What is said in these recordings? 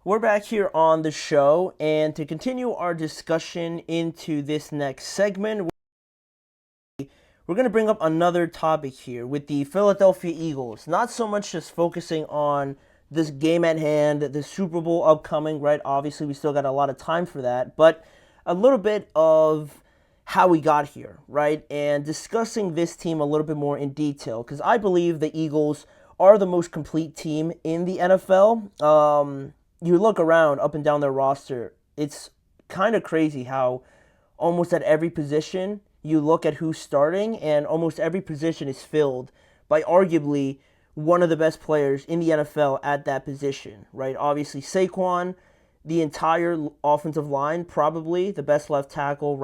We're back here on the show, and to continue our discussion into this next segment, we're going to bring up another topic here with the Philadelphia Eagles. Not so much just focusing on this game at hand, the Super Bowl upcoming, right? Obviously, we still got a lot of time for that, but a little bit of how we got here, right? And discussing this team a little bit more in detail, because I believe the Eagles are the most complete team in the NFL. You look around up and down their roster, it's kind of crazy how almost at every position you look at who's starting, and almost every position is filled by arguably one of the best players in the NFL at that position, right? Obviously, Saquon, the entire offensive line, probably the best left tackle,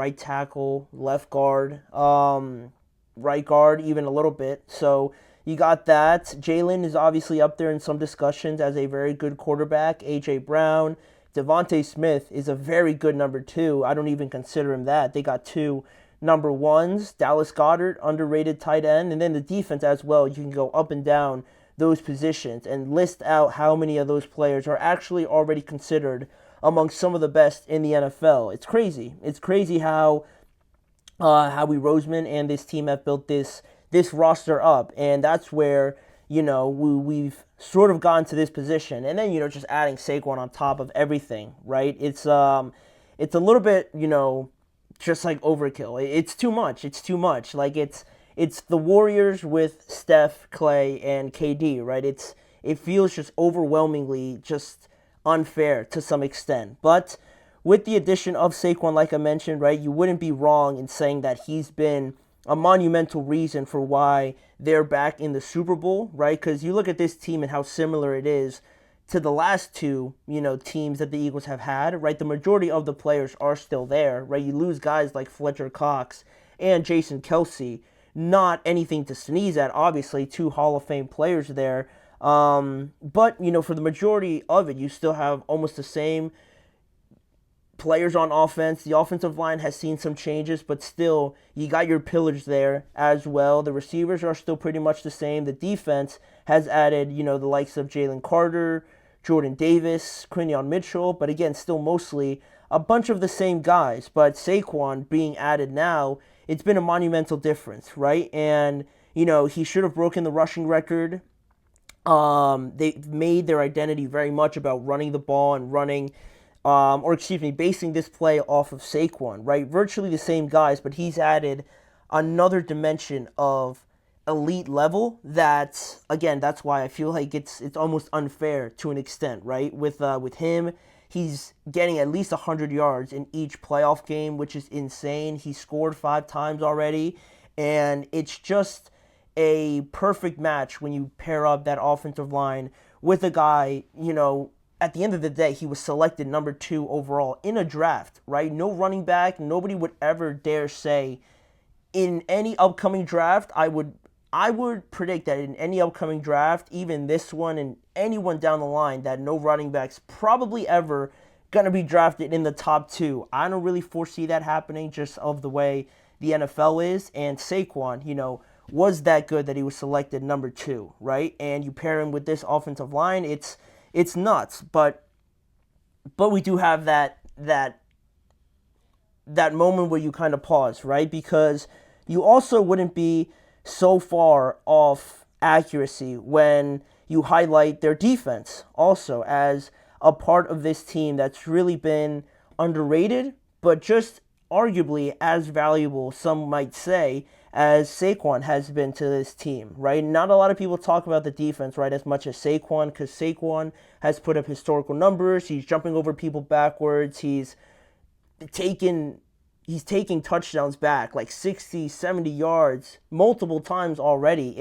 left guard, right guard, even a little bit. So you got that. Jalen is obviously up there in some discussions as a very good quarterback. A.J. Brown, Devontae Smith is a very good number two. I don't even consider him that. They got two number ones. Dallas Goedert, underrated tight end. And then the defense as well. You can go up and down those positions and list out how many of those players are actually already considered among some of the best in the NFL. It's crazy. It's crazy how Howie Roseman and this team have built this roster up, and that's where we've sort of gotten to this position, and then just adding Saquon on top of everything, right? It's a little bit just like overkill. It's too much. It's too much. Like it's the Warriors with Steph, Clay, and KD, right? It feels just overwhelmingly just unfair to some extent, but with the addition of Saquon, like I mentioned, right, you wouldn't be wrong in saying that he's been a monumental reason for why they're back in the Super Bowl, right? Because you look at this team and how similar it is to the last two, teams that the Eagles have had, right? The majority of the players are still there, right? You lose guys like Fletcher Cox and Jason Kelsey, not anything to sneeze at, obviously, two Hall of Fame players there. But, for the majority of it, you still have almost the same players on offense. The offensive line has seen some changes, but still, you got your pillars there as well. The receivers are still pretty much the same. The defense has added, the likes of Jalen Carter, Jordan Davis, Quinion Mitchell, but again, still mostly a bunch of the same guys. But Saquon being added now, it's been a monumental difference, right? And, he should have broken the rushing record. They made their identity very much about running the ball and basing this play off of Saquon, right? Virtually the same guys, but he's added another dimension of elite level that, again, that's why I feel like it's almost unfair to an extent, right? With him, he's getting at least 100 yards in each playoff game, which is insane. He scored 5 times already, and it's just a perfect match when you pair up that offensive line with a guy, at the end of the day, he was selected number 2 overall in a draft, right? No running back. Nobody would ever dare say in any upcoming draft, I would predict that in any upcoming draft, even this one and anyone down the line, that no running backs probably ever going to be drafted in the top 2. I don't really foresee that happening just of the way the NFL is. And Saquon, was that good that he was selected number 2, right? And you pair him with this offensive line, it's nuts, but we do have that moment where you kind of pause, right? Because you also wouldn't be so far off accuracy when you highlight their defense also as a part of this team that's really been underrated, but just arguably as valuable, some might say, as Saquon has been to this team, right? Not a lot of people talk about the defense, right, as much as Saquon, because Saquon has put up historical numbers. He's jumping over people backwards. He's taking touchdowns back like 60, 70 yards multiple times already.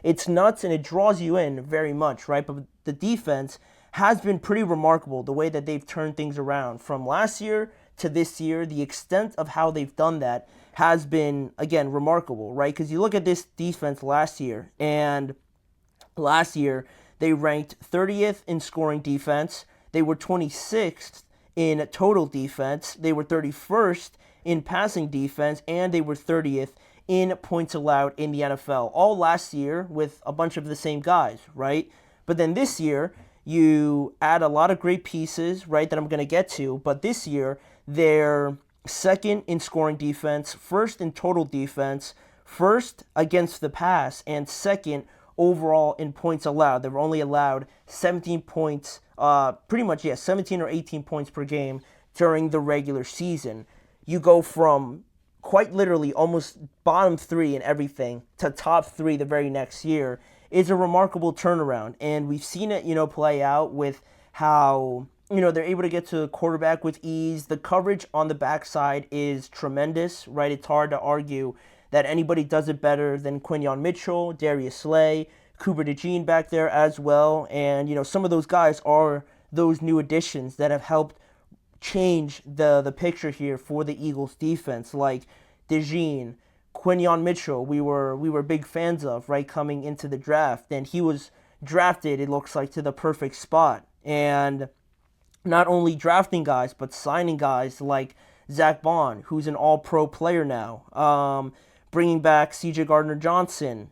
It's nuts, and it draws you in very much, right? But the defense has been pretty remarkable, the way that they've turned things around from last year to this year. The extent of how they've done that has been, again, remarkable, right? Because you look at this defense last year, and last year they ranked 30th in scoring defense. They were 26th in total defense. They were 31st in passing defense, and they were 30th in points allowed in the NFL. All last year with a bunch of the same guys, right? But then this year, You add a lot of great pieces, right, that I'm going to get to, but this year they're second in scoring defense, first in total defense, first against the pass, and second overall in points allowed. They've only allowed 17 points, pretty much, 17 or 18 points per game during the regular season. You go from quite literally almost bottom three in everything to top three the very next year is a remarkable turnaround. And we've seen it, play out with how, they're able to get to the quarterback with ease. The coverage on the backside is tremendous, right? It's hard to argue that anybody does it better than Quinyon Mitchell, Darius Slay, Cooper DeJean back there as well. And, some of those guys are those new additions that have helped change the picture here for the Eagles defense, like DeJean, Quinyon Mitchell, we were big fans of, right, coming into the draft. And he was drafted, it looks like, to the perfect spot. And not only drafting guys, but signing guys like Zach Bond, who's an all-pro player now. Bringing back C.J. Gardner-Johnson,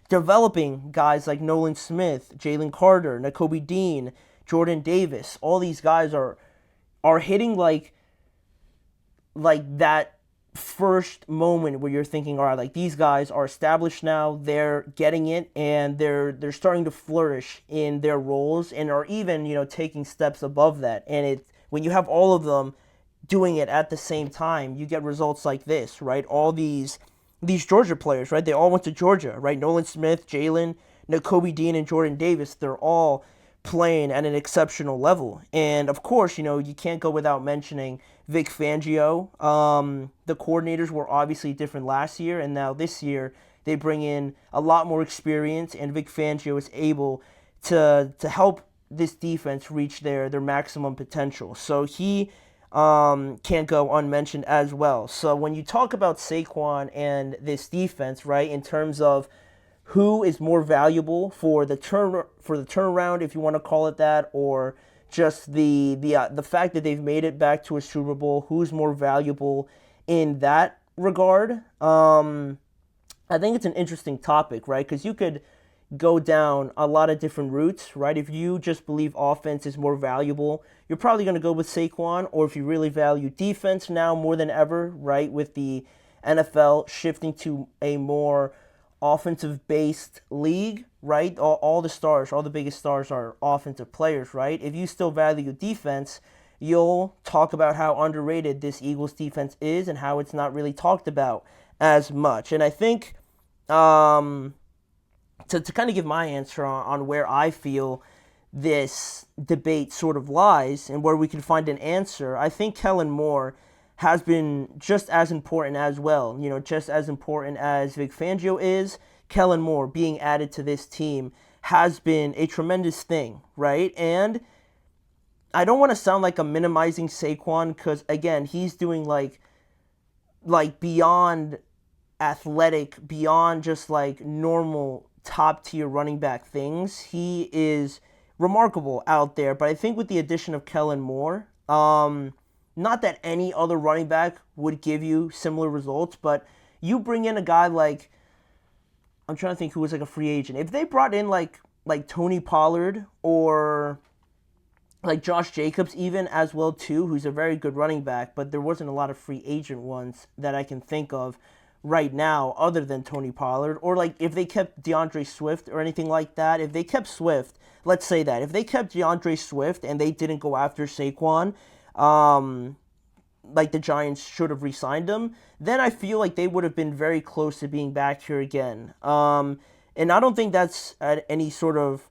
developing guys like Nolan Smith, Jalen Carter, Nakobe Dean, Jordan Davis. All these guys are hitting like that first moment where you're thinking, all right, like these guys are established now, they're getting it, and they're starting to flourish in their roles and are even, taking steps above that. And when you have all of them doing it at the same time, you get results like this, right? All these Georgia players, right? They all went to Georgia, right? Nolan Smith, Jalen, Nakobe Dean, and Jordan Davis, they're all playing at an exceptional level. And of course, you can't go without mentioning Vic Fangio. The coordinators were obviously different last year, and now this year they bring in a lot more experience, and Vic Fangio is able to help this defense reach their maximum potential. So he can't go unmentioned as well. So when you talk about Saquon and this defense, right, in terms of who is more valuable for the turnaround, if you want to call it that, or just the fact that they've made it back to a Super Bowl, who's more valuable in that regard? I think it's an interesting topic, right? Because you could go down a lot of different routes, right? If you just believe offense is more valuable, you're probably going to go with Saquon. Or if you really value defense now more than ever, right, with the NFL shifting to a more offensive-based league, right? All the biggest stars are offensive players, right? If you still value defense, you'll talk about how underrated this Eagles defense is and how it's not really talked about as much. And I think to kind of give my answer on where I feel this debate sort of lies and where we can find an answer, I think Kellen Moore has been just as important as well. Just as important as Vic Fangio is, Kellen Moore being added to this team has been a tremendous thing, right? And I don't want to sound like I'm minimizing Saquon because, again, he's doing like beyond athletic, beyond just like normal top-tier running back things. He is remarkable out there, but I think with the addition of Kellen Moore, not that any other running back would give you similar results, but you bring in a guy like, I'm trying to think who was like a free agent. If they brought in like Tony Pollard or like Josh Jacobs even as well too, who's a very good running back, but there wasn't a lot of free agent ones that I can think of right now other than Tony Pollard. Or like if they kept DeAndre Swift or anything like that, if they kept Swift, let's say that, if they kept DeAndre Swift and they didn't go after Saquon, like the Giants should have re-signed him, then I feel like they would have been very close to being back here again. And I don't think that's at any sort of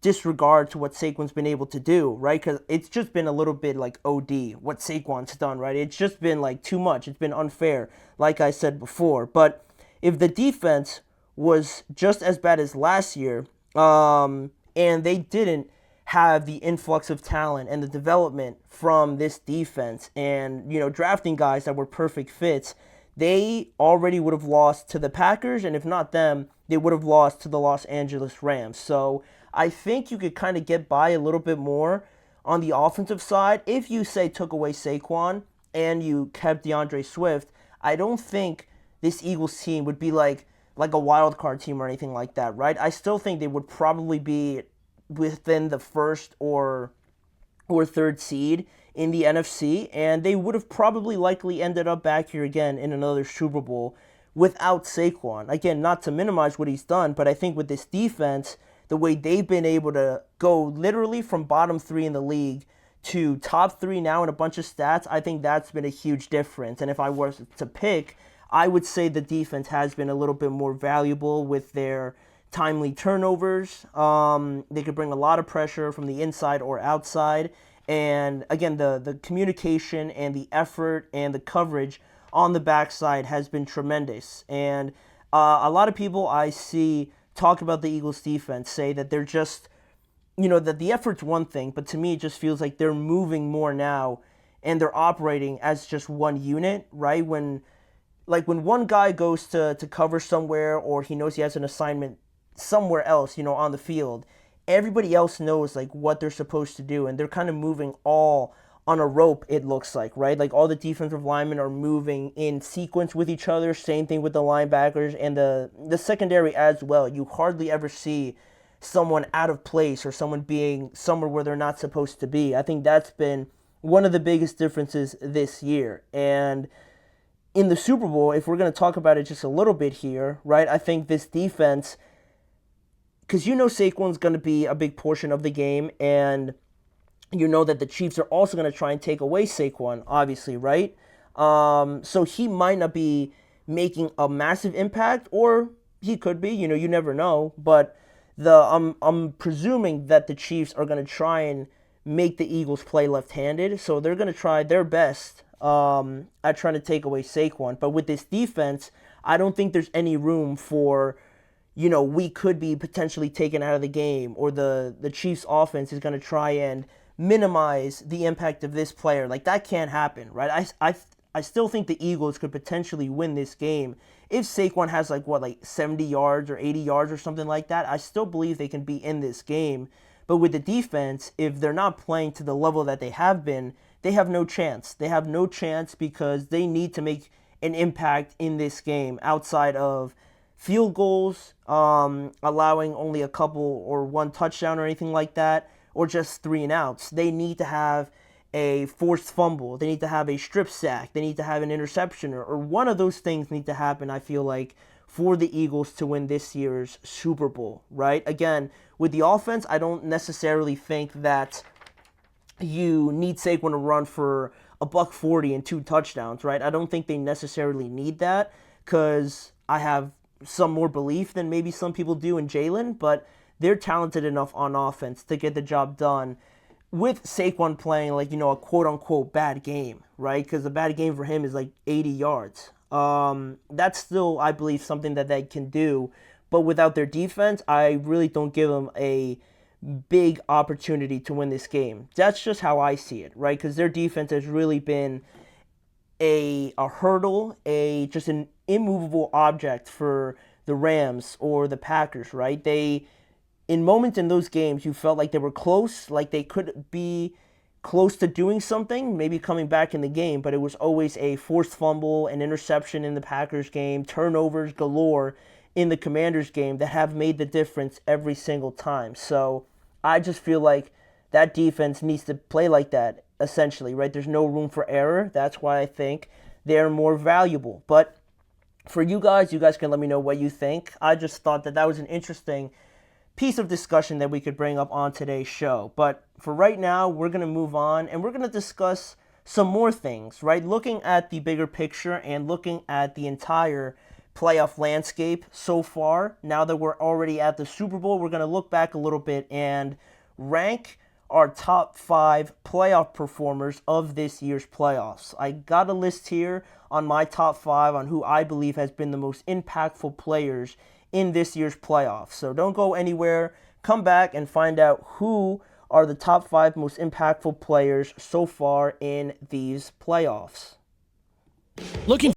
disregard to what Saquon's been able to do, right? Because it's just been a little bit like OD, what Saquon's done, right? It's just been like too much. It's been unfair, like I said before. But if the defense was just as bad as last year, and they didn't have the influx of talent and the development from this defense and, drafting guys that were perfect fits, they already would have lost to the Packers, and if not them, they would have lost to the Los Angeles Rams. So I think you could kind of get by a little bit more on the offensive side if you, say, took away Saquon and you kept DeAndre Swift. I don't think this Eagles team would be like a wild card team or anything like that, right? I still think they would probably be within the first or third seed in the NFC, and they would have probably likely ended up back here again in another Super Bowl without Saquon. Again, not to minimize what he's done, but I think with this defense, the way they've been able to go literally from bottom three in the league to top three now in a bunch of stats, I think that's been a huge difference. And if I was to pick, I would say the defense has been a little bit more valuable with their timely turnovers. They could bring a lot of pressure from the inside or outside. And again, the communication and the effort and the coverage on the backside has been tremendous. And a lot of people I see talk about the Eagles defense say that they're just, that the effort's one thing, but to me it just feels like they're moving more now and they're operating as just one unit, right? When one guy goes to cover somewhere or he knows he has an assignment somewhere else, on the field, everybody else knows like what they're supposed to do, and they're kind of moving all on a rope, it looks like, right? Like all the defensive linemen are moving in sequence with each other. Same thing with the linebackers and the secondary as well. You hardly ever see someone out of place or someone being somewhere where they're not supposed to be. I think that's been one of the biggest differences this year. And in the Super Bowl, if we're going to talk about it just a little bit here, right, I think this defense, because Saquon's going to be a big portion of the game, and that the Chiefs are also going to try and take away Saquon, obviously, right? So he might not be making a massive impact, or he could be, you never know. But I'm presuming that the Chiefs are going to try and make the Eagles play left-handed, so they're going to try their best at trying to take away Saquon. But with this defense, I don't think there's any room for, we could be potentially taken out of the game, or the Chiefs offense is going to try and minimize the impact of this player. Like, that can't happen, right? I still think the Eagles could potentially win this game if Saquon has 70 yards or 80 yards or something like that. I still believe they can be in this game. But with the defense, if they're not playing to the level that they have been, they have no chance. They have no chance because they need to make an impact in this game outside of field goals, allowing only a couple or one touchdown or anything like that, or just 3 and outs. They need to have a forced fumble. They need to have a strip sack. They need to have an interception, or one of those things need to happen, I feel like, for the Eagles to win this year's Super Bowl, right? Again, with the offense, I don't necessarily think that you need Saquon to run for $140 and 2 touchdowns, right? I don't think they necessarily need that, because I have some more belief than maybe some people do in Jalen, but they're talented enough on offense to get the job done with Saquon playing a quote-unquote bad game, right? Because a bad game for him is 80 yards. That's still, I believe, something that they can do, but without their defense, I really don't give them a big opportunity to win this game. That's just how I see it, right? Because their defense has really been a hurdle, just an immovable object for the Rams or the Packers, right? In moments in those games, you felt like they were close, like they could be close to doing something, maybe coming back in the game, but it was always a forced fumble, an interception in the Packers game, turnovers galore in the Commanders game that have made the difference every single time. So I just feel like that defense needs to play like that, essentially, right? There's no room for error. That's why I think they're more valuable. But for you guys can let me know what you think. I just thought that was an interesting piece of discussion that we could bring up on today's show. But for right now, we're going to move on and we're going to discuss some more things, right? Looking at the bigger picture and looking at the entire playoff landscape so far. Now that we're already at the Super Bowl, we're going to look back a little bit and rank our top 5 playoff performers of this year's playoffs. I got a list here on my top 5 on who I believe has been the most impactful players in this year's playoffs. So don't go anywhere. Come back and find out who are the top 5 most impactful players so far in these playoffs. Looking